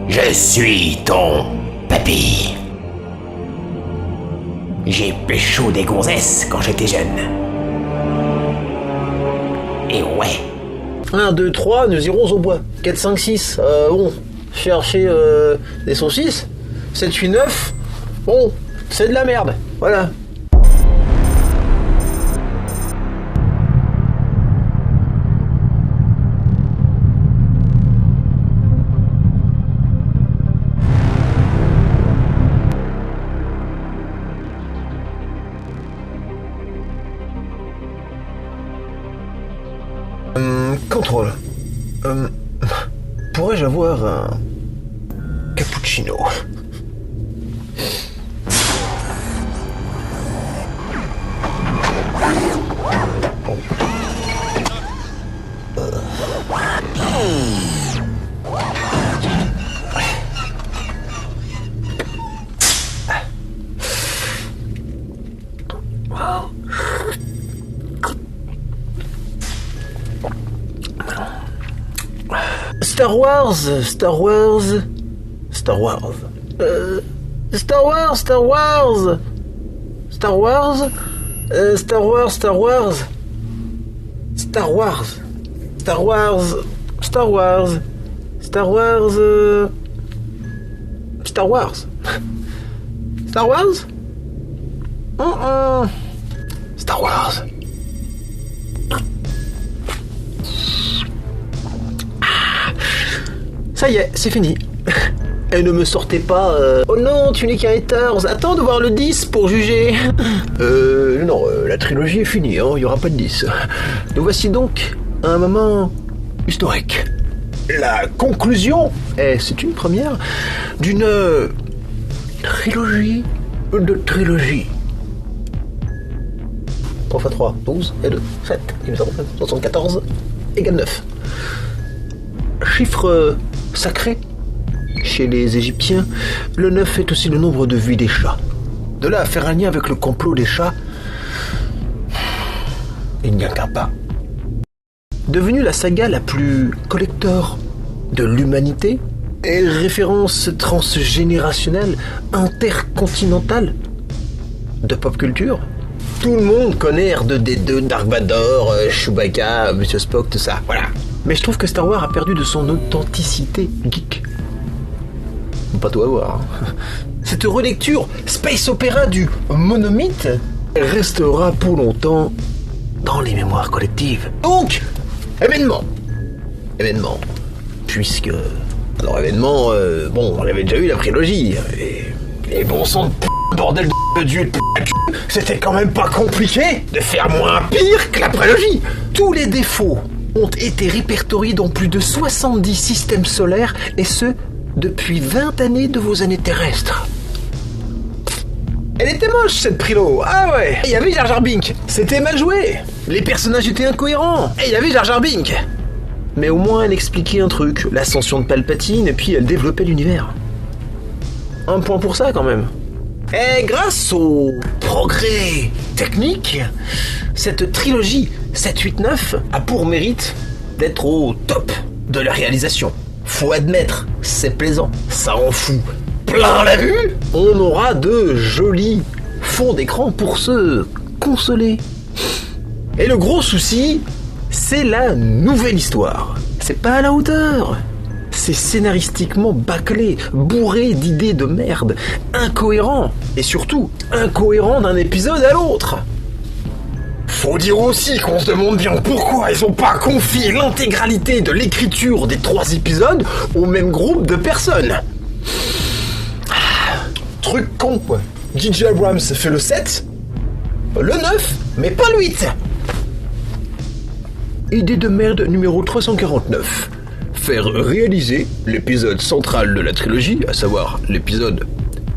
Je suis ton papy. J'ai pécho des gonzesses quand j'étais jeune. Et ouais. 1, 2, 3, nous irons au bois. 4, 5, 6, bon, chercher des saucisses. 7, 8, 9, bon, c'est de la merde, voilà. Contrôle. Pourrais-je avoir un cappuccino? Star Wars. Star Wars. Star Wars. Star Wars. Star Wars. Star Wars. Star Wars. Star Wars. Star Wars. Star Wars. Star Wars. Star Wars. Star Wars. Star Wars. Star Wars. Ça y est, c'est fini. Et ne me sortez pas oh non, tu n'es qu'un haters, attends de voir le 10 pour juger. Non, la trilogie est finie, hein, il n'y aura pas de 10. Nous voici donc à un moment historique. La conclusion, et c'est une première, d'une trilogie de trilogie. 3 x 3, 12 et 2, 7, 74 égale 9. Chiffre sacré chez les Égyptiens, le 9 est aussi le nombre de vies des chats. De là à faire un lien avec le complot des chats, il n'y a qu'un pas. Devenue la saga la plus collector de l'humanité, et référence transgénérationnelle, intercontinentale de pop culture, tout le monde connaît R2D2, Dark Vador, Chewbacca, Monsieur Spock, tout ça, voilà. Mais je trouve que Star Wars a perdu de son authenticité geek. Pas tout à voir. Cette relecture space opéra du monomythe restera pour longtemps dans les mémoires collectives. Donc, événement. Puisque... Alors événement, bon, on avait déjà eu la prélogie. Et bon sang de p***, bordel de dieu de p***, c'était quand même pas compliqué de faire moins pire que la prélogie. Tous les défauts ont été répertoriés dans plus de 70 systèmes solaires, et ce, depuis 20 années de vos années terrestres. Elle était moche, cette Prilo. Ah ouais. Il y avait Jar Jar Binks. C'était mal joué. Les personnages étaient incohérents. Et il y avait Jar Jar Binks. Mais au moins, elle expliquait un truc, l'ascension de Palpatine, et puis elle développait l'univers. Un point pour ça, quand même. Et grâce au progrès technique, cette trilogie 7-8-9 a pour mérite d'être au top de la réalisation. Faut admettre, c'est plaisant, ça en fout plein la vue. On aura de jolis fonds d'écran pour se consoler. Et le gros souci, c'est la nouvelle histoire. C'est pas à la hauteur. C'est scénaristiquement bâclé, bourré d'idées de merde, incohérent, et surtout incohérent d'un épisode à l'autre. Faut dire aussi qu'on se demande bien pourquoi ils ont pas confié l'intégralité de l'écriture des 3 épisodes au même groupe de personnes. Truc con, quoi. J.J. Abrams fait le 7, le 9, mais pas le 8. Idée de merde numéro 349. Faire réaliser l'épisode central de la trilogie, à savoir l'épisode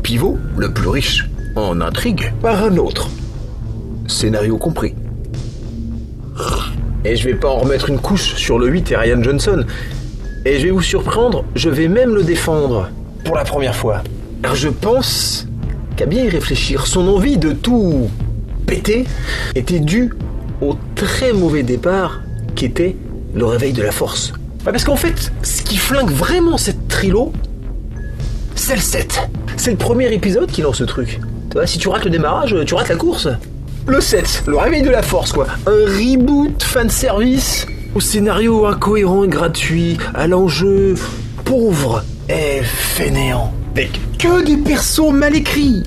pivot, le plus riche en intrigue, par un autre. Scénario compris. Et je vais pas en remettre une couche sur le 8 et Rian Johnson. Et je vais vous surprendre, je vais même le défendre pour la première fois. Alors je pense qu'à bien y réfléchir, son envie de tout péter était due au très mauvais départ qu'était le réveil de la force. Parce qu'en fait, ce qui flingue vraiment cette trilo, c'est le 7. C'est le premier épisode qui lance ce truc. Tu vois, si tu rates le démarrage, tu rates la course. Le 7, le réveil de la force, quoi. Un reboot fanservice au scénario incohérent et gratuit, à l'enjeu pauvre et fainéant. Avec que des persos mal écrits.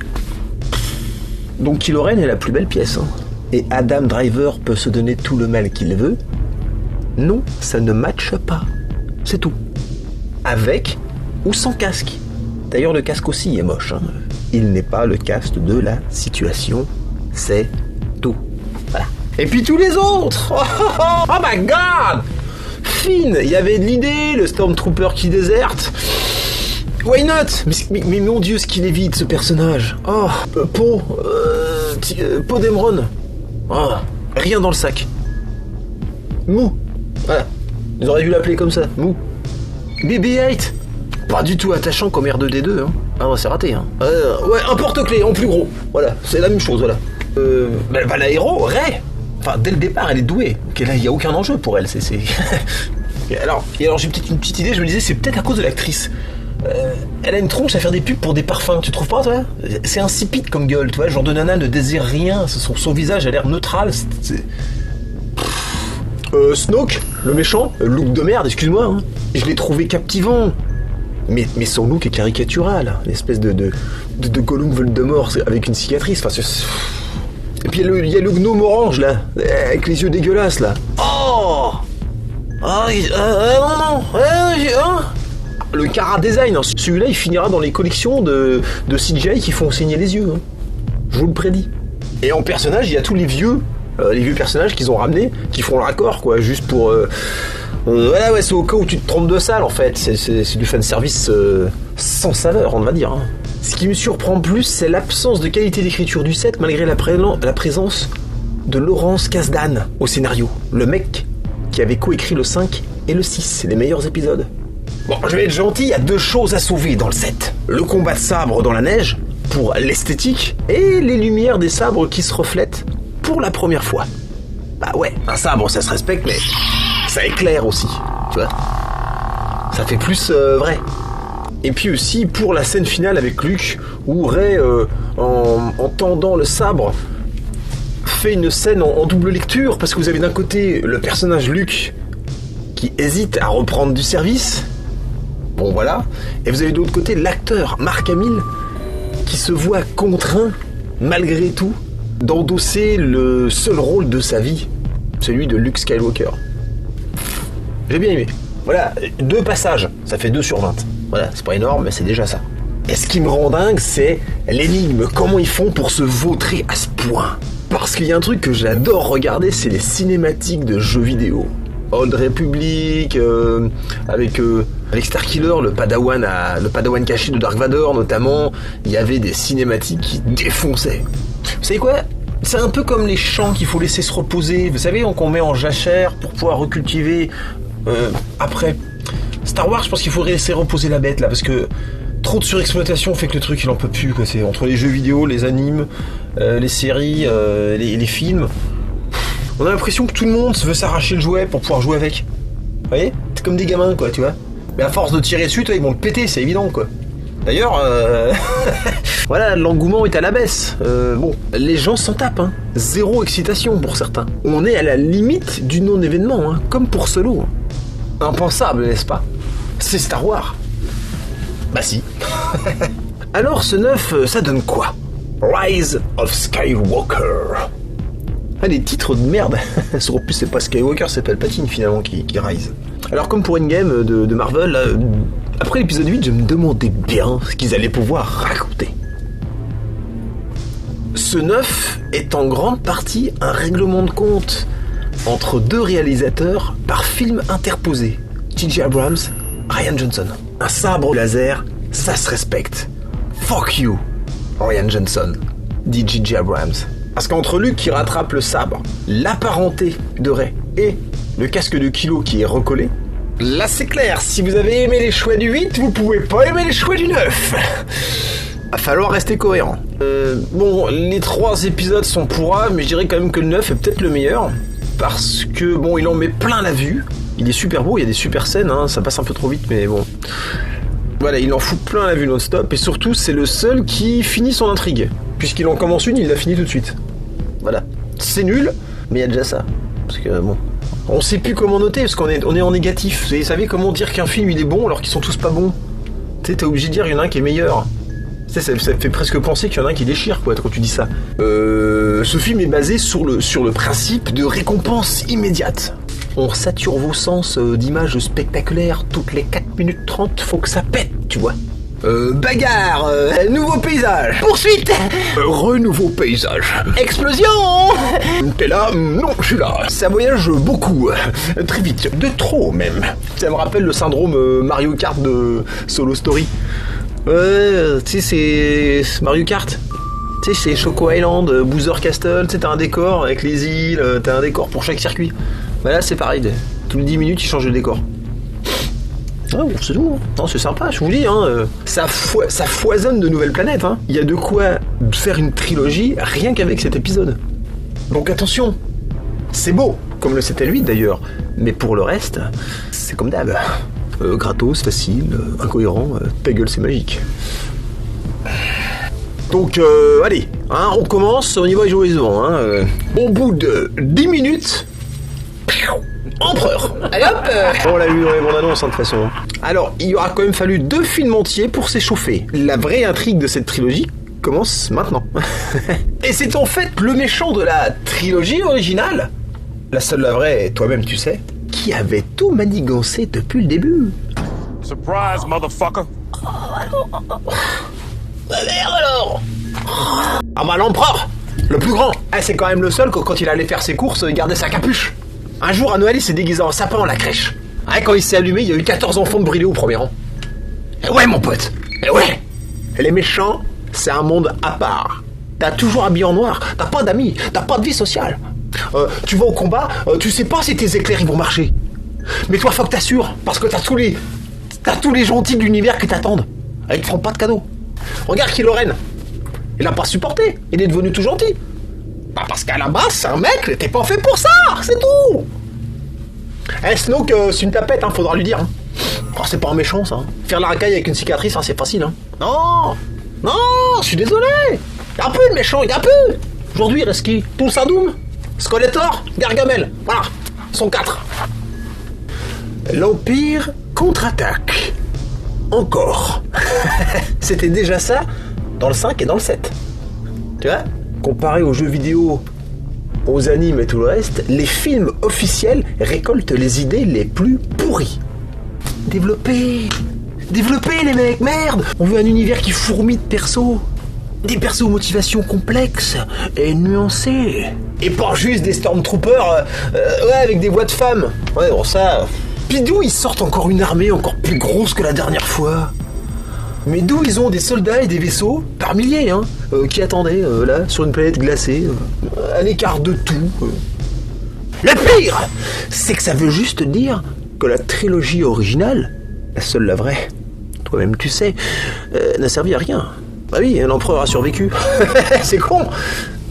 Donc Kylo Ren est la plus belle pièce, hein. Et Adam Driver peut se donner tout le mal qu'il veut. Non, ça ne matche pas. C'est tout. Avec ou sans casque. D'ailleurs, le casque aussi est moche, hein. Il n'est pas le casque de la situation. C'est tout. Voilà. Et puis tous les autres. Oh my god. Finn, il y avait de l'idée, le Stormtrooper qui déserte. Why not? Mais mon dieu, ce qu'il est vide, ce personnage. Oh, Poe Dameron. Oh, rien dans le sac. Mou. Voilà. Ils auraient dû l'appeler comme ça, Mou. BB-8. Pas du tout attachant comme R2D2, hein. Ah, c'est raté, hein. Ouais, un porte-clés en plus gros. Voilà, c'est la même chose, voilà. La héros, Rey. Enfin, dès le départ, elle est douée. Okay, là, il n'y a aucun enjeu pour elle. Alors, j'ai peut-être une petite idée, je me disais, c'est peut-être à cause de l'actrice. Elle a une tronche à faire des pubs pour des parfums, tu trouves pas, toi? C'est insipide comme gueule, tu vois, le genre de nana ne désire rien, son visage a l'air neutral. Snoke, le méchant, look de merde, excuse-moi, hein. Je l'ai trouvé captivant. Mais son look est caricatural, l'espèce de Gollum Voldemort avec une cicatrice. Enfin, et puis il y a le gnome orange là, avec les yeux dégueulasses là. Oh, non. Le Cara Design, hein. Celui-là il finira dans les collections de CGI qui font saigner les yeux, hein. Je vous le prédis. Et en personnage, il y a tous les vieux personnages qu'ils ont ramenés, qui font le raccord quoi, juste pour... Voilà, ouais, c'est au cas où tu te trompes de salle en fait. C'est du fanservice sans saveur, on va dire, hein. Ce qui me surprend plus, c'est l'absence de qualité d'écriture du set, malgré la présence de Laurence Kasdan au scénario. Le mec qui avait coécrit le 5 et le 6, c'est les meilleurs épisodes. Bon, je vais être gentil, il y a 2 choses à sauver dans le set. Le combat de sabre dans la neige, pour l'esthétique, et les lumières des sabres qui se reflètent pour la première fois. Bah ouais, un sabre ça se respecte, mais ça éclaire aussi, tu vois. Ça fait plus vrai. Et puis aussi pour la scène finale avec Luke, où Rey, en tendant le sabre, fait une scène en double lecture, parce que vous avez d'un côté le personnage Luke qui hésite à reprendre du service, bon voilà, et vous avez de l'autre côté l'acteur Mark Hamill qui se voit contraint, malgré tout, d'endosser le seul rôle de sa vie, celui de Luke Skywalker. J'ai bien aimé. Voilà, 2 passages, ça fait 2 sur 20. Voilà, c'est pas énorme, mais c'est déjà ça. Et ce qui me rend dingue, c'est l'énigme. Comment ils font pour se vautrer à ce point? Parce qu'il y a un truc que j'adore regarder, c'est les cinématiques de jeux vidéo. Old Republic, avec Starkiller, le Padawan caché de Dark Vador notamment, il y avait des cinématiques qui défonçaient. Vous savez quoi? C'est un peu comme les champs qu'il faut laisser se reposer. Vous savez, qu'on met en jachère pour pouvoir recultiver après. Star Wars, je pense qu'il faudrait laisser reposer la bête là, parce que trop de surexploitation fait que le truc il en peut plus, quoi. C'est entre les jeux vidéo, les animes, les séries, les films. On a l'impression que tout le monde veut s'arracher le jouet pour pouvoir jouer avec. Vous voyez? C'est comme des gamins, quoi, tu vois. Mais à force de tirer dessus, toi, ils vont le péter, c'est évident, quoi. D'ailleurs, voilà, l'engouement est à la baisse. Bon, les gens s'en tapent, hein. Zéro excitation pour certains. On est à la limite du non-événement, hein, comme pour Solo. Impensable, n'est-ce pas? C'est Star Wars. Bah si. Alors, ce 9, ça donne quoi? Rise of Skywalker. Ah, les titres de merde. En plus, c'est pas Skywalker, c'est Palpatine finalement qui rise. Alors, comme pour Endgame de Marvel, là, après l'épisode 8, je me demandais bien ce qu'ils allaient pouvoir raconter. Ce 9 est en grande partie un règlement de compte entre 2 réalisateurs par film interposé. J.J. Abrams, Rian Johnson. Un sabre laser, ça se respecte. Fuck you, Rian Johnson, dit J.J. Abrams. Parce qu'entre Luke qui rattrape le sabre, la parenté de Rey et le casque de Kylo qui est recollé, là c'est clair, si vous avez aimé les choix du 8, vous pouvez pas aimer les choix du 9. Va falloir rester cohérent. Bon, les 3 épisodes sont pourrables, mais je dirais quand même que le 9 est peut-être le meilleur. Parce que, bon, il en met plein la vue. Il est super beau, il y a des super scènes, hein, ça passe un peu trop vite, mais bon. Voilà, il en fout plein la vue non-stop, et surtout, c'est le seul qui finit son intrigue. Puisqu'il en commence une, il la finit tout de suite. Voilà. C'est nul, mais il y a déjà ça. Parce que, bon... On sait plus comment noter, parce qu'on est en négatif. Vous savez comment dire qu'un film, il est bon, alors qu'ils sont tous pas bons? Tu sais, t'es obligé de dire, il y en a un qui est meilleur. Tu sais, ça fait presque penser qu'il y en a un qui déchire, quoi, quand tu dis ça. Ce film est basé sur le principe de récompense immédiate. On sature vos sens d'images spectaculaires toutes les 4 minutes 30, faut que ça pète, tu vois. Bagarre, nouveau paysage. Poursuite. Renouveau paysage. Explosion. T'es là? Non, je suis là. Ça voyage beaucoup, très vite, de trop même. Ça me rappelle le syndrome Mario Kart de Solo Story. Tu sais, c'est Mario Kart. Tu sais, c'est Choco Island, Boozer Castle, tu sais, t'as un décor avec les îles, t'as un décor pour chaque circuit. Voilà, c'est pareil, tous les 10 minutes, ils changent de décor. Ah, c'est tout, hein. Non, c'est sympa, je vous dis, hein. Ça foisonne de nouvelles planètes, hein. Il y a de quoi faire une trilogie rien qu'avec cet épisode. Donc attention, c'est beau, comme le 7 à 8 d'ailleurs, mais pour le reste, c'est comme d'hab. Gratos, facile, incohérent, ta gueule, c'est magique. Donc, allez, hein, on commence, on y va joyeusement. Hein, au bout de 10 minutes, empereur. Allez hop. On l'a vu dans les bandes annonces, hein, de toute façon. Alors, il aura quand même fallu 2 films entiers pour s'échauffer. La vraie intrigue de cette trilogie commence maintenant. Et c'est en fait le méchant de la trilogie originale, la seule, la vraie, toi-même tu sais, qui avait tout manigancé depuis le début. Surprise, motherfucker. Merde alors. Ah bah l'empereur, le plus grand. C'est quand même le seul que quand il allait faire ses courses, il gardait sa capuche. Un jour à Noël, il s'est déguisé en sapin à la crèche. Quand il s'est allumé, il y a eu 14 enfants de brûlés au premier rang. Ouais mon pote, ouais. Les méchants, c'est un monde à part. T'as toujours habillé en noir, t'as pas d'amis, t'as pas de vie sociale. Tu vas au combat, tu sais pas si tes éclairs ils vont marcher. Mais toi faut que t'assures, parce que t'as tous les gentils de l'univers qui t'attendent. Ils te feront pas de cadeaux. Regarde Kylo Ren. Il a pas supporté, il est devenu tout gentil. Bah parce qu'à la base, c'est un mec, t'es pas fait pour ça, c'est tout. Snoke, c'est une tapette, hein, faudra lui dire. Hein. Oh, c'est pas un méchant ça. Hein. Faire la racaille avec une cicatrice, hein, c'est facile. Hein. Non, je suis désolé. Il y a un peu de méchant, il y a un peu. Aujourd'hui, il reste qui? Tulsa Doom, Skeletor, Gargamel. Voilà, ils sont 4. L'Empire contre-attaque. Encore. C'était déjà ça dans le 5 et dans le 7. Tu vois? Comparé aux jeux vidéo, aux animes et tout le reste, les films officiels récoltent les idées les plus pourries. Développez les mecs, merde. On veut un univers qui fourmille de persos. Des persos aux motivations complexes et nuancées. Et pas juste des Stormtroopers avec des voix de femmes. Ouais, bon ça... Puis d'où ils sortent encore une armée encore plus grosse que la dernière fois? Mais d'où ils ont des soldats et des vaisseaux, par milliers, hein, qui attendaient, là, sur une planète glacée, à l'écart de tout. Le pire, c'est que ça veut juste dire que la trilogie originale, la seule, la vraie, toi-même tu sais, n'a servi à rien. Bah oui, l'empereur a survécu. C'est con.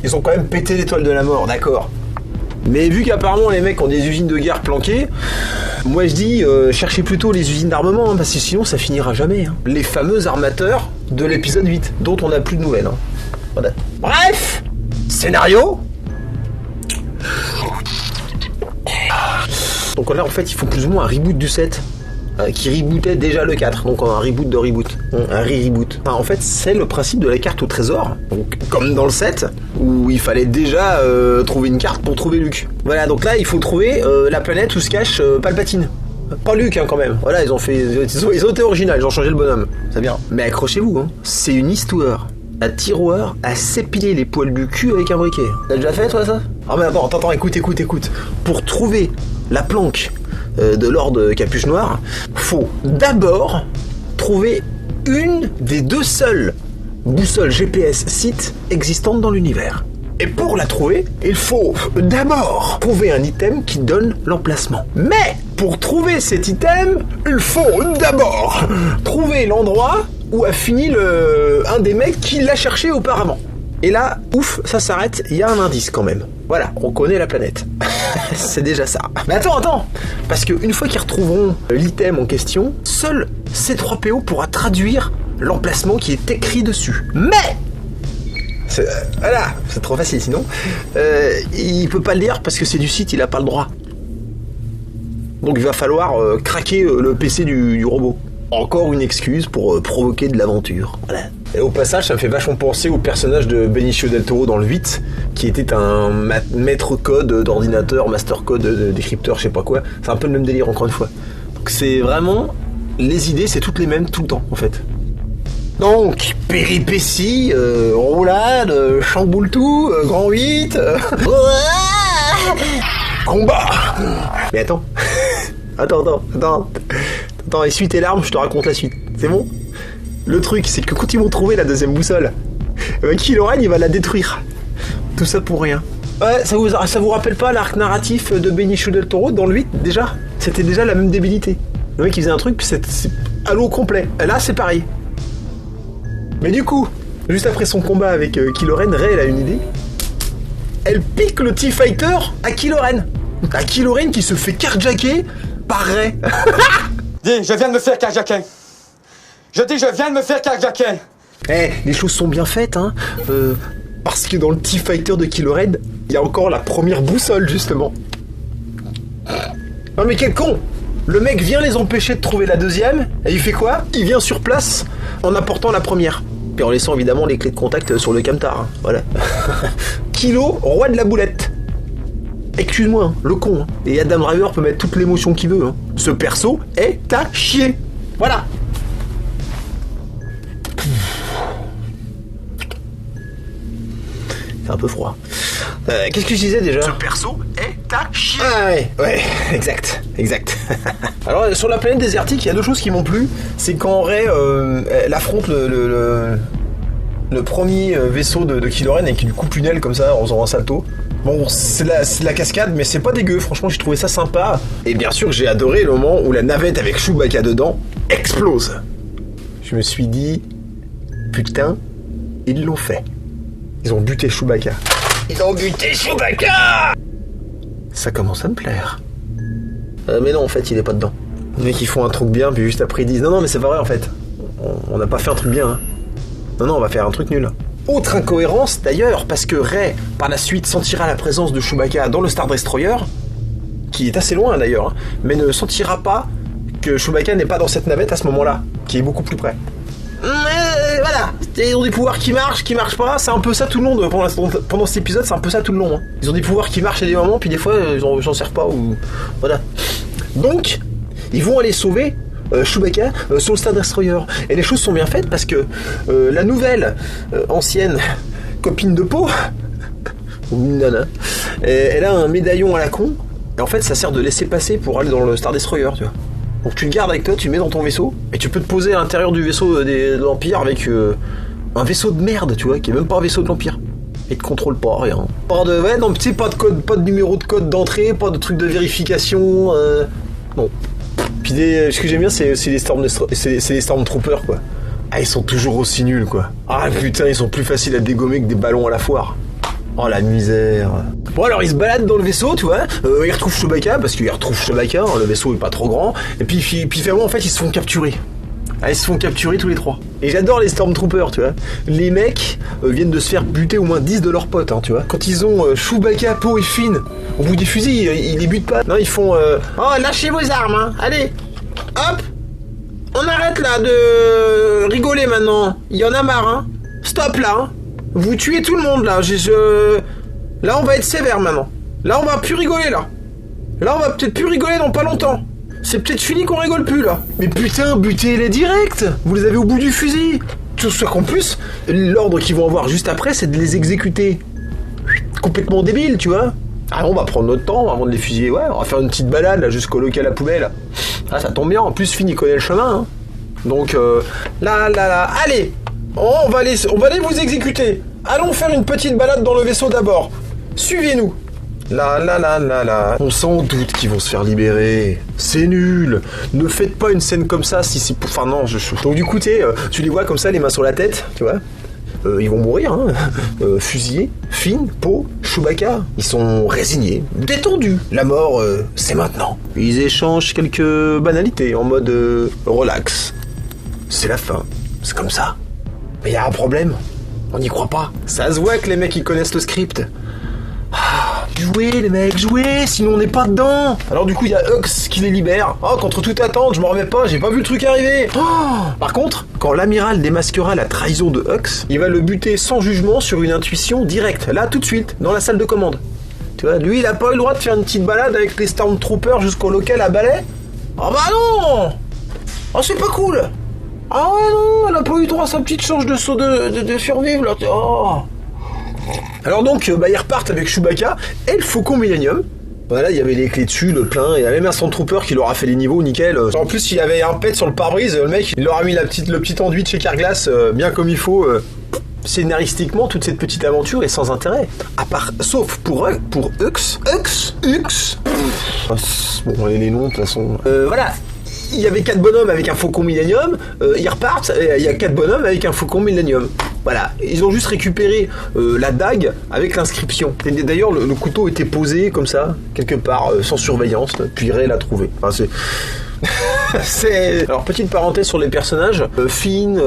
Ils ont quand même pété l'étoile de la mort, d'accord. Mais vu qu'apparemment les mecs ont des usines de guerre planquées, moi je dis cherchez plutôt les usines d'armement, hein, parce que sinon ça finira jamais. Hein. Les fameux armateurs de l'épisode 8, dont on n'a plus de nouvelles. Hein. Voilà. Bref, scénario. Donc là en fait ils font plus ou moins un reboot du 7. Qui rebootait déjà le 4, donc un reboot de reboot, un re-reboot. Enfin, en fait, c'est le principe de la carte au trésor, donc, comme dans le 7, où il fallait déjà trouver une carte pour trouver Luke. Voilà, donc là, il faut trouver la planète où se cache Palpatine. Pas Luke, hein, quand même. Voilà, ils ont été originaux, ils ont changé le bonhomme. C'est bien. Mais accrochez-vous, hein. C'est une histoire. Un tiroir à s'épiler les poils du cul avec un briquet. T'as déjà fait, toi, ça? Ah, mais attends, écoute. Pour trouver la planque de Lord Capuche Noire, faut d'abord trouver une des 2 seules boussoles GPS sites existantes dans l'univers. Et pour la trouver, il faut d'abord trouver un item qui donne l'emplacement. Mais pour trouver cet item, il faut d'abord trouver l'endroit où a fini un des mecs qui l'a cherché auparavant. Et là, ouf, ça s'arrête, il y a un indice quand même. Voilà, on connaît la planète. C'est déjà ça. Mais attends, parce qu'une fois qu'ils retrouveront l'item en question, seul C3PO pourra traduire l'emplacement qui est écrit dessus. Mais voilà, c'est trop facile sinon. Il peut pas le lire parce que c'est du site, il a pas le droit. Donc il va falloir craquer le PC du robot. Encore une excuse pour provoquer de l'aventure. Voilà. Et au passage, ça me fait vachement penser au personnage de Benicio del Toro dans le 8, qui était un maître code d'ordinateur, master code décrypteur, je sais pas quoi. C'est un peu le même délire encore une fois. Donc c'est vraiment... Les idées, c'est toutes les mêmes tout le temps, en fait. Donc, péripéties, roulade, chamboule tout, grand 8... combat. Mais attends. Attends, essuie tes larmes, je te raconte la suite. C'est bon ? Le truc, c'est que quand ils vont trouver la deuxième boussole, Kylo Ren, il va la détruire. Tout ça pour rien. Ouais, ça vous rappelle pas l'arc narratif de Benicio del Toro dans le 8, déjà ? C'était déjà la même débilité. Le mec, il faisait un truc, puis c'est à l'eau complet. Là, c'est pareil. Mais du coup, juste après son combat avec Kylo Ren, Rey, elle a une idée. Elle pique le T-Fighter à Kylo Ren. À Kylo Ren qui se fait carjacker par Rey. Dis, je viens de me faire carjacker. Je viens de me faire carjacker. Les choses sont bien faites, hein. Parce que dans le T-Fighter de Kylo Ren, il y a encore la première boussole, justement. Non mais quel con! Le mec vient les empêcher de trouver la deuxième, et il fait quoi? Il vient sur place en apportant la première. Puis en laissant évidemment les clés de contact sur le camtar, hein. Voilà. Kylo, roi de la boulette. Excuse-moi, hein, le con. Hein. Et Adam Driver peut mettre toute l'émotion qu'il veut. Hein. Ce perso est à chier. Voilà. C'est un peu froid. Qu'est-ce que je disais déjà? Ce perso est à chier. Ah ouais, exact. Alors sur la planète désertique, il y a deux choses qui m'ont plu. C'est quand Rey elle affronte le premier vaisseau de Kylo Ren et qui lui coupe une aile comme ça en faisant un salto. Bon, c'est de la cascade, mais c'est pas dégueu. Franchement, j'ai trouvé ça sympa. Et bien sûr, j'ai adoré le moment où la navette avec Chewbacca dedans explose. Je me suis dit, putain, ils l'ont fait. Ils ont buté Chewbacca. Ça commence à me plaire. Mais non, en fait, il est pas dedans. Les mecs, ils font un truc bien, puis juste après, ils disent non, mais c'est pas vrai, en fait. On n'a pas fait un truc bien, hein. Non, on va faire un truc nul. Autre incohérence, d'ailleurs, parce que Rey, par la suite, sentira la présence de Chewbacca dans le Star Destroyer, qui est assez loin, d'ailleurs, hein, mais ne sentira pas que Chewbacca n'est pas dans cette navette à ce moment-là, qui est beaucoup plus près. Voilà, ils ont des pouvoirs qui marchent pas, c'est un peu ça tout le long pendant cet épisode, c'est un peu ça tout le long. Hein. Ils ont des pouvoirs qui marchent à des moments, puis des fois ils s'en servent pas ou voilà. Donc ils vont aller sauver Chewbacca sur le Star Destroyer. Et les choses sont bien faites parce que la nouvelle ancienne copine de peau, nana, elle a un médaillon à la con. Et en fait ça sert de laisser passer pour aller dans le Star Destroyer, tu vois. Donc tu le gardes avec toi, tu le mets dans ton vaisseau, et tu peux te poser à l'intérieur du vaisseau de l'Empire avec un vaisseau de merde, tu vois, qui est même pas un vaisseau de l'Empire. Et te contrôle pas, rien. Pas de, ouais, non, tu sais, pas de code, pas de numéro de code d'entrée, pas de truc de vérification, non. Puis ce que j'aime bien, c'est les Stormtroopers, quoi. Ah, ils sont toujours aussi nuls, quoi. Ah putain, ils sont plus faciles à dégommer que des ballons à la foire. Oh la misère. Bon alors ils se baladent dans le vaisseau, tu vois, ils retrouvent Chewbacca, parce qu'ils retrouvent Chewbacca, hein, le vaisseau est pas trop grand, et puis finalement en fait ils se font capturer. Ah, ils se font capturer tous les trois. Et j'adore les Stormtroopers, tu vois. Les mecs viennent de se faire buter au moins 10 de leurs potes, hein, tu vois. Quand ils ont Chewbacca, Poe et Finn au bout des fusils, ils les butent pas. Non, ils font oh, lâchez vos armes, hein. Allez, hop. On arrête là de rigoler maintenant. Il y en a marre, hein. Stop là, hein. Vous tuez tout le monde là. Là on va être sévère maintenant. Là on va plus rigoler là. Là on va peut-être plus rigoler dans pas longtemps. C'est peut-être fini qu'on rigole plus là. Mais putain, butez-les direct. Vous les avez au bout du fusil. Tout ça qu'en plus, l'ordre qu'ils vont avoir juste après, c'est de les exécuter. Complètement débile, tu vois. Ah, on va prendre notre temps avant de les fusiller. Ouais, on va faire une petite balade là jusqu'au local à la poubelle. Ah, ça tombe bien. En plus, Finn il connaît le chemin. Hein. Donc là. Allez. On va aller vous exécuter. Allons faire une petite balade dans le vaisseau d'abord. Suivez-nous. Là. On s'en doute qu'ils vont se faire libérer. C'est nul. Ne faites pas une scène comme ça si c'est... Enfin non, Donc du coup, tu les vois comme ça, les mains sur la tête, tu vois. ils vont mourir, hein. Fusillés. Finn, Po, Chewbacca, ils sont résignés, détendus. La mort, c'est maintenant. Ils échangent quelques banalités en mode relax. C'est la fin, c'est comme ça. Mais y a un problème, on n'y croit pas. Ça se voit que les mecs ils connaissent le script. Jouez les mecs, jouez, sinon on n'est pas dedans. Alors du coup il y a Hux qui les libère. Oh, contre toute attente, je m'en remets pas, j'ai pas vu le truc arriver. Par contre, quand l'amiral démasquera la trahison de Hux, il va le buter sans jugement sur une intuition directe, là tout de suite, dans la salle de commande. Tu vois, lui il a pas eu le droit de faire une petite balade avec les Stormtroopers jusqu'au local à balai. Oh bah non. Oh c'est pas cool. Ah ouais non, elle a pas eu droit à sa petite change de saut de survivre là. Oh. Alors donc, ils repartent avec Chewbacca et le Faucon Millenium. Voilà, il y avait les clés dessus, le plein, il y a même un Stormtrooper qui leur a fait les niveaux, nickel. En plus, il y avait un pet sur le pare-brise, le mec, il leur a mis le petit enduit de chez Carglass, bien comme il faut. Scénaristiquement, toute cette petite aventure est sans intérêt. Sauf pour Hux. Bon, les noms, de toute façon. Voilà. Il y avait 4 bonhommes avec un Faucon Millenium, ils repartent, et il y a 4 bonhommes avec un Faucon Millenium. Voilà, ils ont juste récupéré la dague avec l'inscription. Et d'ailleurs, le couteau était posé comme ça, quelque part, sans surveillance, puis Rey l'a trouvé. Enfin, c'est... Alors, petite parenthèse sur les personnages. Finn,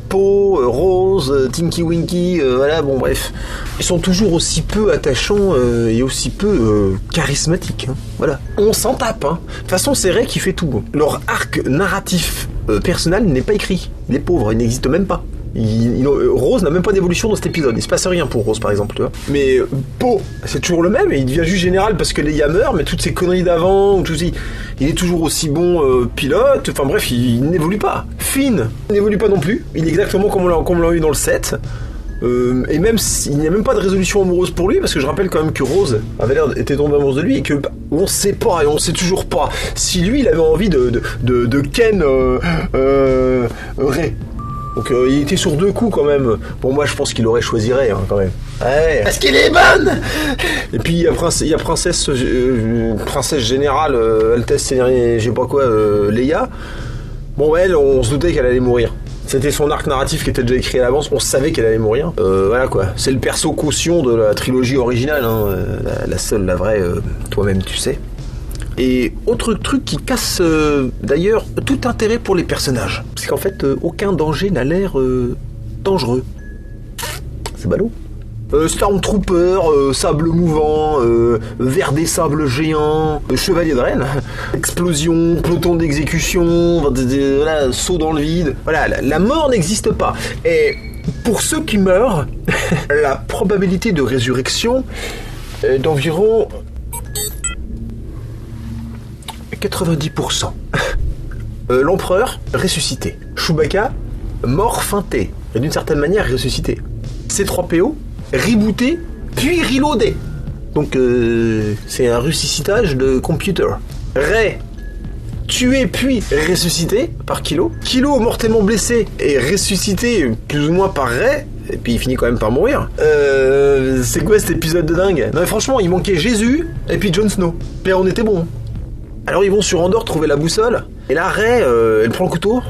Po, Rose, Tinky Winky, voilà, bon bref. Ils sont toujours aussi peu attachants et aussi peu charismatiques. Hein. Voilà. On s'en tape. Hein. De toute façon, c'est Rey qui fait tout. Leur arc narratif personnel n'est pas écrit. Les pauvres, il n'existe même pas. Rose n'a même pas d'évolution dans cet épisode. Il se passe rien pour Rose par exemple, tu vois. Mais Po, c'est toujours le même et il devient juste général parce que Leia meurt, mais toutes ces conneries d'avant, il est toujours aussi bon pilote. Enfin bref, il n'évolue pas. Finn n'évolue pas non plus. Il est exactement comme on l'a eu dans le 7. Et même il n'y a même pas de résolution amoureuse pour lui parce que je rappelle quand même que Rose avait l'air d'être tombée amoureuse de lui et que on sait pas et on sait toujours pas si lui il avait envie de ken Rey. Donc il était sur 2 coups quand même. Bon moi je pense qu'il aurait choisi Rey hein, quand même. Ouais. Parce qu'elle est bonne. Et puis il y a princesse générale Altesse Seigneurie, je sais pas quoi, Leia. Bon elle, on se doutait qu'elle allait mourir. C'était son arc narratif qui était déjà écrit à l'avance, on savait qu'elle allait mourir. Voilà quoi, c'est le perso caution de la trilogie originale, hein, la seule, la vraie, toi-même tu sais. Et autre truc qui casse d'ailleurs tout intérêt pour les personnages, c'est qu'en fait aucun danger n'a l'air dangereux. C'est ballot. Stormtrooper, sable mouvant, vers des sables géants, chevalier de reine, explosion, peloton d'exécution, voilà, saut dans le vide. Voilà, la mort n'existe pas. Et pour ceux qui meurent, la probabilité de résurrection est d'environ 90%. L'empereur, ressuscité. Chewbacca, mort feinté. Et d'une certaine manière, ressuscité. C3PO, rebooté, puis reloadé. Donc, c'est un ressuscitage de computer. Rey, tué puis ressuscité par Kylo. Kylo, mortellement blessé et ressuscité plus ou moins par Rey. Et puis il finit quand même par mourir. C'est quoi cet épisode de dingue? Non mais franchement, il manquait Jésus et puis Jon Snow. Puis on était bon. Alors ils vont sur Andorre trouver la boussole. Et là, Rey, elle prend le couteau.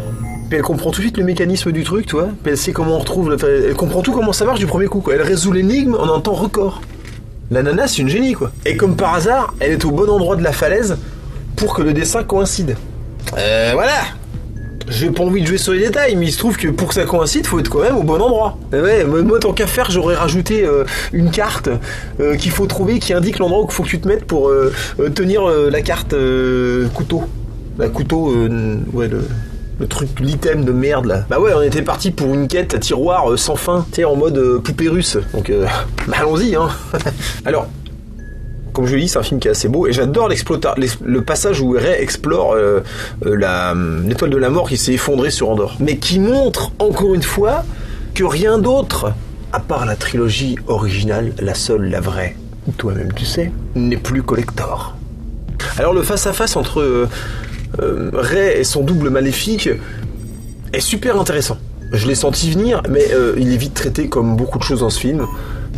Puis elle comprend tout de suite le mécanisme du truc, tu vois. Puis elle sait comment on retrouve... Elle comprend tout comment ça marche du premier coup, quoi. Elle résout l'énigme en un temps record. La nana, c'est une génie, quoi. Et comme par hasard, elle est au bon endroit de la falaise pour que le dessin coïncide. Voilà. J'ai pas envie de jouer sur les détails, mais il se trouve que pour que ça coïncide, faut être quand même au bon endroit. Et ouais, moi tant qu'à faire, j'aurais rajouté une carte qu'il faut trouver qui indique l'endroit où il faut que tu te mettes pour tenir la carte couteau. La couteau, ouais, le truc, l'item de merde là. Bah ouais, on était parti pour une quête à tiroir sans fin, tu sais, en mode poupée russe. Donc, bah allons-y, hein. Alors, comme je l'ai dit, c'est un film qui est assez beau et j'adore le passage où Rey explore l'étoile de la mort qui s'est effondrée sur Andorre. Mais qui montre, encore une fois, que rien d'autre, à part la trilogie originale, la seule, la vraie, toi-même tu sais, n'est plus collector. Alors le face-à-face entre Rey et son double maléfique est super intéressant. Je l'ai senti venir, mais il est vite traité comme beaucoup de choses dans ce film.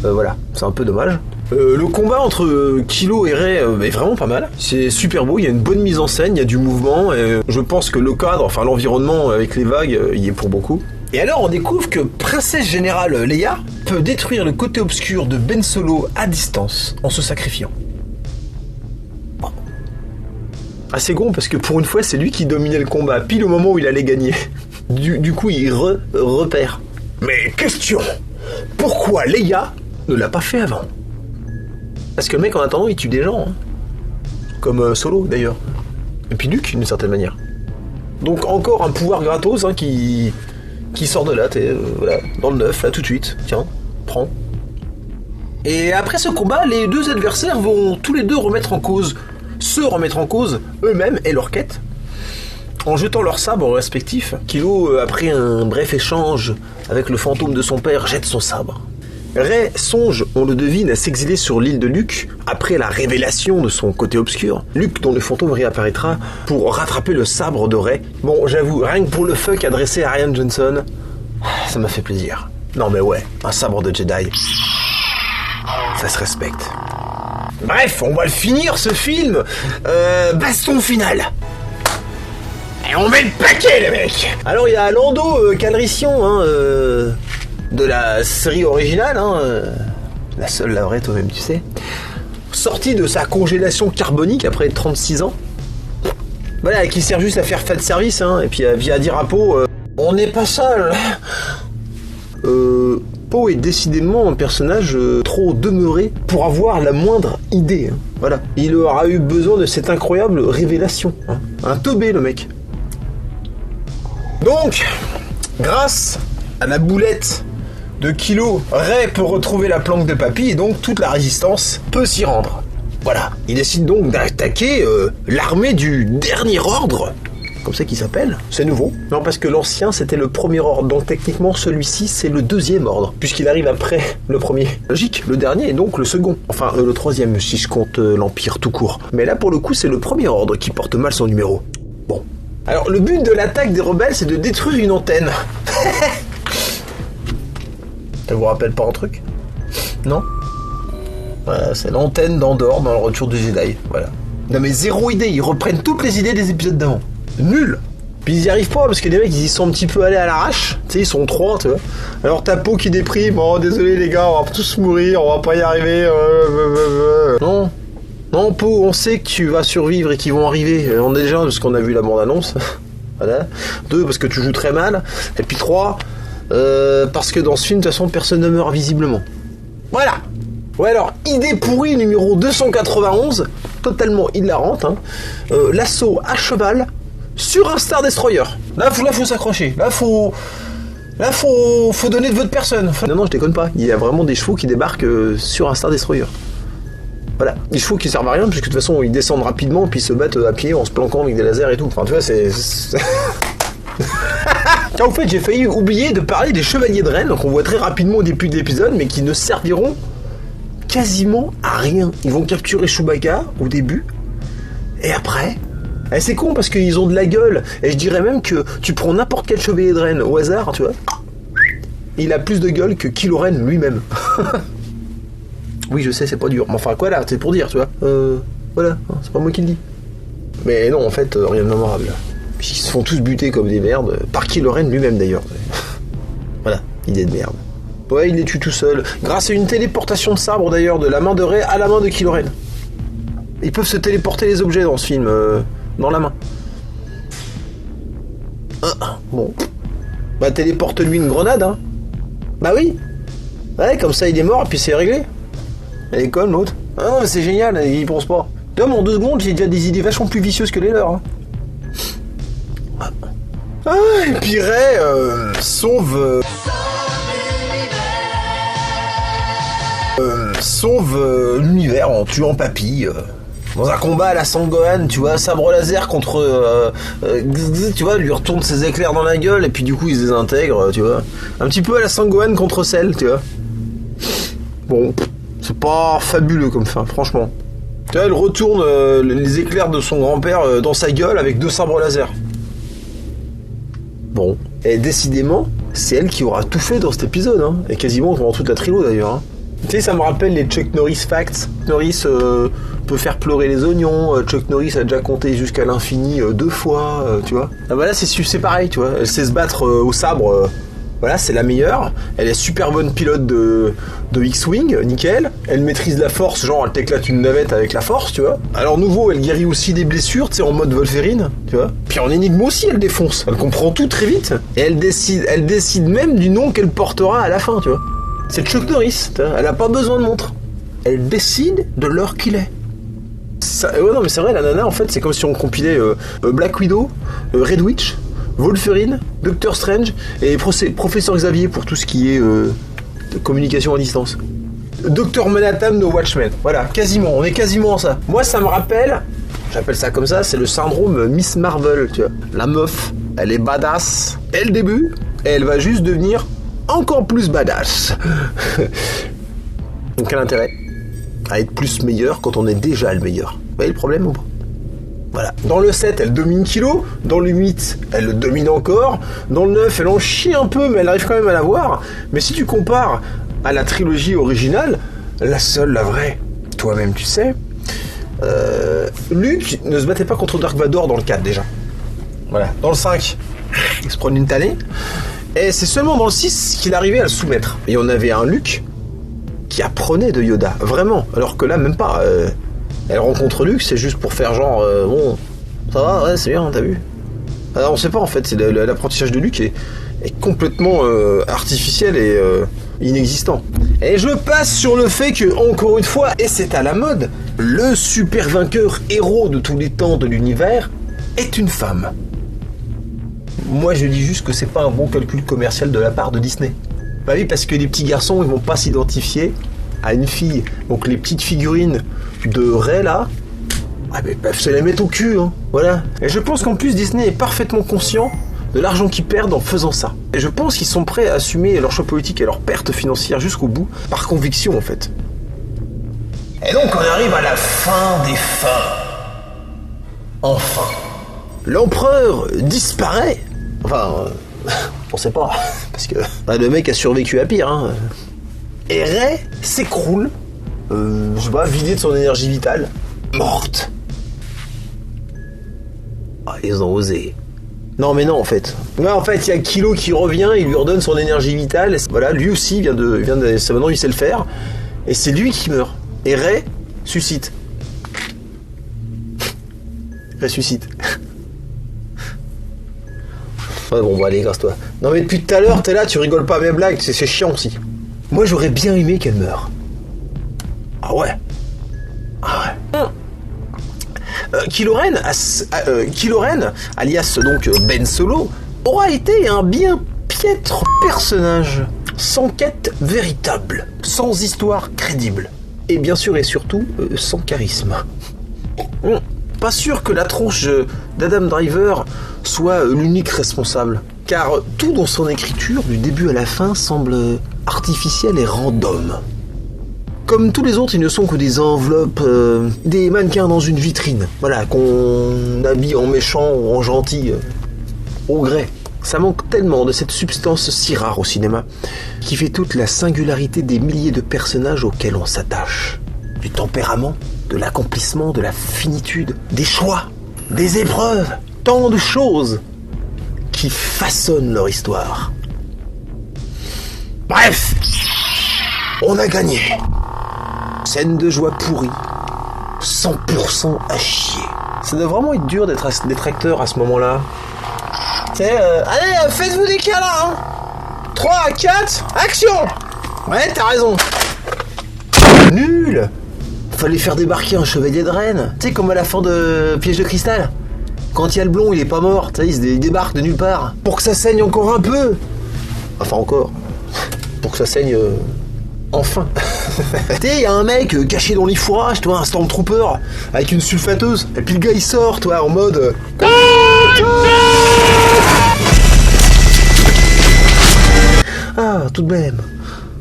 Voilà, c'est un peu dommage. Le combat entre Kylo et Rey est vraiment pas mal. C'est super beau, il y a une bonne mise en scène, il y a du mouvement. Et je pense que le cadre, enfin l'environnement avec les vagues, il y est pour beaucoup. Et alors on découvre que Princesse Générale Leia peut détruire le côté obscur de Ben Solo à distance en se sacrifiant. Bon. Assez con parce que pour une fois c'est lui qui dominait le combat pile au moment où il allait gagner. Du coup il repère. Mais question, pourquoi Leia ne l'a pas fait avant? Parce que le mec en attendant il tue des gens, hein. Comme Solo d'ailleurs. Et puis Luke d'une certaine manière. Donc encore un pouvoir gratos hein, qui sort de là, voilà, dans le neuf, là tout de suite. Tiens, prends. Et après ce combat, les deux adversaires vont tous les deux se remettre en cause eux-mêmes et leur quête, en jetant leurs sabres respectifs. Kylo, après un bref échange avec le fantôme de son père, jette son sabre. Rey songe, on le devine, à s'exiler sur l'île de Luke après la révélation de son côté obscur. Luke, dont le fantôme réapparaîtra pour rattraper le sabre de Rey. Bon, j'avoue, rien que pour le fuck adressé à Rian Johnson, ça m'a fait plaisir. Non mais ouais, un sabre de Jedi, ça se respecte. Bref, on va le finir ce film. Baston final. Et on met le paquet les mecs. Alors il y a Lando Calrissian, hein, de la série originale, hein, la seule, la vraie, toi-même tu sais, sorti de sa congélation carbonique après 36 ans, voilà, qui sert juste à faire fan service, hein, et puis à dire à Poe, on n'est pas seul. Poe est décidément un personnage trop demeuré pour avoir la moindre idée, hein. Voilà, il aura eu besoin de cette incroyable révélation, hein. Un teubé le mec. Donc, grâce à la boulette de Kylo, Rey peut retrouver la planque de Papy et donc toute la résistance peut s'y rendre. Voilà, il décide donc d'attaquer l'armée du Dernier Ordre, comme ça qu'il s'appelle. C'est nouveau. Non, parce que l'ancien c'était le Premier Ordre, donc techniquement celui-ci c'est le Deuxième Ordre, puisqu'il arrive après le premier. Logique, le dernier est donc le second. Enfin, le troisième si je compte l'Empire tout court. Mais là pour le coup c'est le Premier Ordre qui porte mal son numéro. Bon. Alors le but de l'attaque des rebelles c'est de détruire une antenne. Ça vous rappelle pas un truc? Non? Voilà, c'est l'antenne d'Andorre dans le Retour du Jedi. Voilà. Non mais zéro idée, ils reprennent toutes les idées des épisodes d'avant. Nul! Puis ils y arrivent pas parce que les mecs ils y sont un petit peu allés à l'arrache. Tu sais, ils sont 3, tu vois. Alors t'as Poe qui déprime, oh désolé les gars, on va tous mourir, on va pas y arriver. Non. Non, Poe, on sait que tu vas survivre et qu'ils vont arriver. On est déjà parce qu'on a vu la bande-annonce. Voilà. 2, parce que tu joues très mal. Et puis 3, parce que dans ce film, de toute façon, personne ne meurt visiblement. Voilà. Ouais, alors, idée pourrie numéro 291, totalement hilarante, hein. L'assaut à cheval sur un Star Destroyer. Là, faut s'accrocher. Là, faut donner de votre personne. Non, je déconne pas. Il y a vraiment des chevaux qui débarquent sur un Star Destroyer. Voilà, des chevaux qui servent à rien, puisque de toute façon, ils descendent rapidement, puis ils se battent à pied en se planquant avec des lasers et tout. Enfin, tu vois, c'est... En fait, j'ai failli oublier de parler des Chevaliers de Rennes, qu'on voit très rapidement au début de l'épisode, mais qui ne serviront quasiment à rien. Ils vont capturer Chewbacca au début, et après... Et c'est con, parce qu'ils ont de la gueule, et je dirais même que tu prends n'importe quel Chevalier de Rennes au hasard, tu vois, il a plus de gueule que Kylo Ren lui-même. Oui, je sais, c'est pas dur. Mais enfin, quoi là, c'est pour dire, tu vois. Voilà, c'est pas moi qui le dis. Mais non, en fait, rien de mémorable. Puis ils se font tous buter comme des merdes, par Kylo Ren lui-même d'ailleurs. Voilà, idée de merde. Ouais, il les tue tout seul, grâce à une téléportation de sabre d'ailleurs, de la main de Rey à la main de Kylo Ren. Ils peuvent se téléporter les objets dans ce film, dans la main. Bon. Bah, téléporte-lui une grenade, hein. Bah oui. Ouais, comme ça il est mort, puis c'est réglé. Elle est conne l'autre. Ah non, mais c'est génial, il y pense pas. Là, en 2 secondes, j'ai déjà des idées vachement plus vicieuses que les leurs. Hein. Ah, et puis Rey sauve l'univers en tuant Papy. Dans un combat à la Sangohan, tu vois, sabre laser contre... tu vois, lui retourne ses éclairs dans la gueule, et puis du coup, il se désintègre, tu vois. Un petit peu à la Sangohan contre Cell, tu vois. Bon... C'est pas fabuleux comme fin, franchement. Tu vois, elle retourne les éclairs de son grand-père dans sa gueule avec 2 sabres laser. Bon. Et décidément, c'est elle qui aura tout fait dans cet épisode, hein. Et quasiment pendant toute la trilo d'ailleurs, hein. Tu sais, ça me rappelle les Chuck Norris facts. Norris peut faire pleurer les oignons. Chuck Norris a déjà compté jusqu'à l'infini 2 fois, tu vois. Ah bah là, c'est pareil, tu vois. Elle sait se battre au sabre Voilà, c'est la meilleure. Elle est super bonne pilote de X-Wing, nickel. Elle maîtrise la force, genre elle t'éclate une navette avec la force, tu vois. Alors nouveau, elle guérit aussi des blessures, tu sais, en mode Wolverine, tu vois. Puis en énigme aussi, elle défonce. Elle comprend tout très vite. Et elle décide même du nom qu'elle portera à la fin, tu vois. C'est Chuck Norris, elle a pas besoin de montre. Elle décide de l'heure qu'il est. Ouais, non, mais c'est vrai, la nana, en fait, c'est comme si on compilait Black Widow, Red Witch, Wolverine, Doctor Strange et Professeur Xavier pour tout ce qui est communication à distance. Docteur Manhattan de Watchmen. Voilà, quasiment, on est quasiment ça. Moi, ça me rappelle, j'appelle ça comme ça, c'est le syndrome Miss Marvel, tu vois. La meuf, elle est badass dès le début, et elle va juste devenir encore plus badass. Donc quel intérêt à être plus meilleur quand on est déjà le meilleur? Vous voyez le problème ou pas? Voilà. Dans le 7, elle domine Kilo. Dans le 8, elle le domine encore. Dans le 9, elle en chie un peu, mais elle arrive quand même à l'avoir. Mais si tu compares à la trilogie originale, la seule, la vraie, toi-même tu sais, Luke ne se battait pas contre Dark Vador dans le 4 déjà. Voilà. Dans le 5, il se prenait une tannée. Et c'est seulement dans le 6 qu'il arrivait à le soumettre. Et on avait un Luke qui apprenait de Yoda, vraiment. Alors que là, même pas. Elle rencontre Luke, c'est juste pour faire genre, bon, ça va, ouais, c'est bien, t'as vu. Alors on sait pas en fait, c'est l'apprentissage de Luke est complètement artificiel et inexistant. Et je passe sur le fait que, encore une fois, et c'est à la mode, le super vainqueur héros de tous les temps de l'univers est une femme. Moi je dis juste que c'est pas un bon calcul commercial de la part de Disney. Bah oui, parce que les petits garçons, ils vont pas s'identifier à une fille. Donc les petites figurines de Rey là, ah mais peuvent se les mettre au cul, hein. Voilà. Et je pense qu'en plus Disney est parfaitement conscient de l'argent qu'ils perdent en faisant ça. Et je pense qu'ils sont prêts à assumer leurs choix politiques et leurs pertes financières jusqu'au bout, par conviction en fait. Et donc on arrive à la fin des fins. Enfin. L'empereur disparaît. Enfin, on sait pas, parce que le mec a survécu à pire, hein. Et Rey s'écroule, je sais pas, vidé de son énergie vitale, morte. Ah, ils ont osé. Non mais non en fait. Là en fait il y a Kilo qui revient, il lui redonne son énergie vitale. Voilà, lui aussi vient de maintenant il sait le faire. Et c'est lui qui meurt. Et Rey suscite. Ressuscite. Ouais bon bah allez, grâce-toi. Non mais depuis tout à l'heure t'es là, tu rigoles pas à mes blagues, c'est chiant aussi. Moi j'aurais bien aimé qu'elle meure. Ah ouais. Ah ouais. Kylo Ren, alias donc Ben Solo, aura été un bien piètre personnage, sans quête véritable, sans histoire crédible, et bien sûr et surtout sans charisme. Pas sûr que la tronche d'Adam Driver soit l'unique responsable, car tout dans son écriture, du début à la fin, semble artificiel et random. Comme tous les autres, ils ne sont que des enveloppes, des mannequins dans une vitrine, voilà, qu'on habille en méchant ou en gentil, au gré. Ça manque tellement de cette substance si rare au cinéma, qui fait toute la singularité des milliers de personnages auxquels on s'attache. Du tempérament, de l'accomplissement, de la finitude, des choix, des épreuves, tant de choses qui façonnent leur histoire. Bref, on a gagné. Scène de joie pourrie, 100% à chier. Ça doit vraiment être dur d'être acteur à ce moment-là. Allez, faites-vous des câlins, hein. 3, 4, action. Ouais, t'as raison. Nul. Fallait faire débarquer un chevalier de Rennes. Tu sais, comme à la fin de Piège de cristal. Quand il y a le blond, il est pas mort. Tu sais, il débarque de nulle part. Pour que ça saigne encore un peu. Enfin, encore. Pour que ça saigne... Enfin. Tu sais, il y a un mec caché dans les fourrages, toi, un Stormtrooper, avec une sulfateuse. Et puis le gars, il sort, toi, en mode... Ah, tout de même.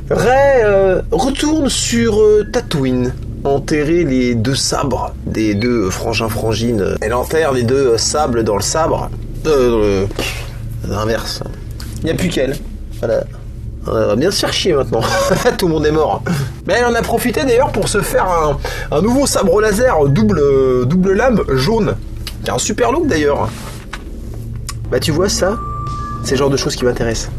Rey retourne sur Tatooine, enterrer les deux sabres des deux frangins-frangines. Elle enterre les deux sables dans le sabre. L'inverse. Il n'y a plus qu'elle. Voilà. On va bien se faire chier maintenant. Tout le monde est mort. Mais elle en a profité d'ailleurs pour se faire un nouveau sabre laser double lame jaune. Qui a un super look d'ailleurs. Bah tu vois ça, c'est le genre de choses qui m'intéressent.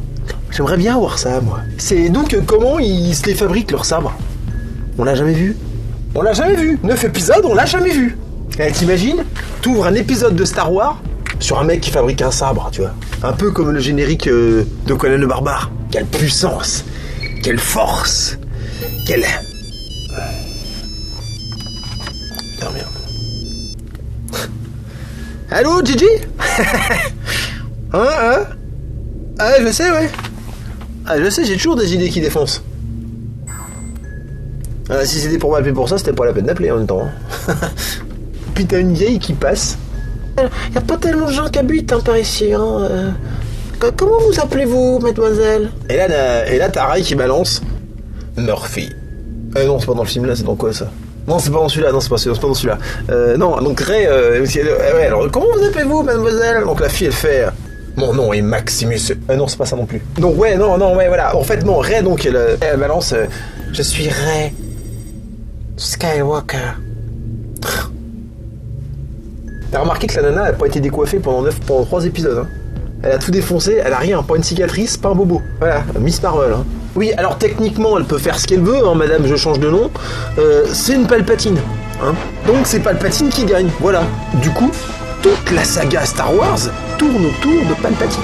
J'aimerais bien voir ça, moi. C'est donc comment ils se les fabriquent, leurs sabres? On l'a jamais vu. On l'a jamais vu. 9 épisodes, on l'a jamais vu. Eh, t'imagines? T'ouvres un épisode de Star Wars sur un mec qui fabrique un sabre, tu vois. Un peu comme le générique de Conan le Barbare. Quelle puissance, quelle force, quelle... Putain, merde. Allô, Gigi? Hein? Ah, je sais, ouais. Ah, je sais, j'ai toujours des idées qui défoncent. Ah, si c'était pour m'appeler pour ça, c'était pas la peine d'appeler en même temps. Puis t'as une vieille qui passe. Y a pas tellement de gens qui habitent par ici, hein. Comment vous appelez-vous, mademoiselle? Et là t'as Ray qui balance. Murphy. Non, c'est pas dans le film là, c'est dans quoi ça? Non, c'est pas dans celui-là, non, c'est pas dans celui-là. Non, donc Ray, ouais, alors comment vous appelez-vous, mademoiselle? Donc la fille, elle fait... Mon nom est Maximus... non, c'est pas ça non plus. Donc ouais, non, ouais, voilà. En fait, non, Ray, donc, elle balance... je suis Ray Skywalker. T'as remarqué que la nana, elle a pas été décoiffée pendant 3 épisodes, hein. Elle a tout défoncé, elle a rien, pas une cicatrice, pas un bobo. Voilà, Miss Marvel, hein. Oui, alors techniquement, elle peut faire ce qu'elle veut, hein, madame, je change de nom. C'est une Palpatine, hein. Donc c'est Palpatine qui gagne, voilà. Du coup, toute la saga Star Wars tourne autour de Palpatine.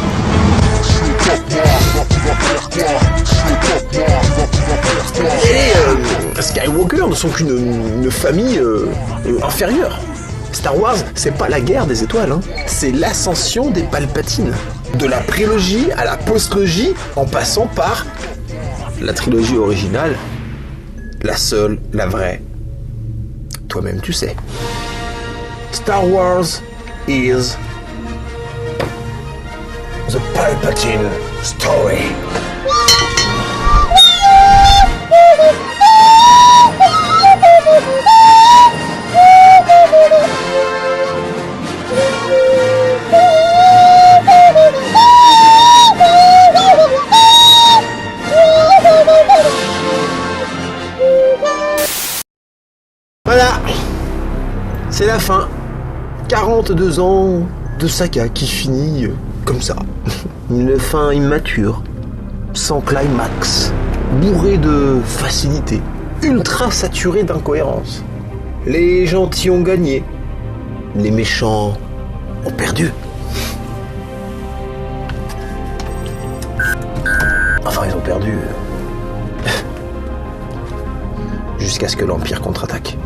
Et les Skywalker ne sont qu'une famille inférieure. Star Wars, c'est pas la guerre des étoiles, hein. C'est l'ascension des Palpatines. De la prélogie à la postlogie, en passant par la trilogie originale, la seule, la vraie. Toi-même, tu sais. Star Wars is the Palpatine story. Voilà, c'est la fin. 42 ans de saga qui finit comme ça. Une fin immature, sans climax, bourrée de facilité, ultra saturée d'incohérence. Les gentils ont gagné, les méchants ont perdu. Enfin, ils ont perdu jusqu'à ce que l'Empire contre-attaque.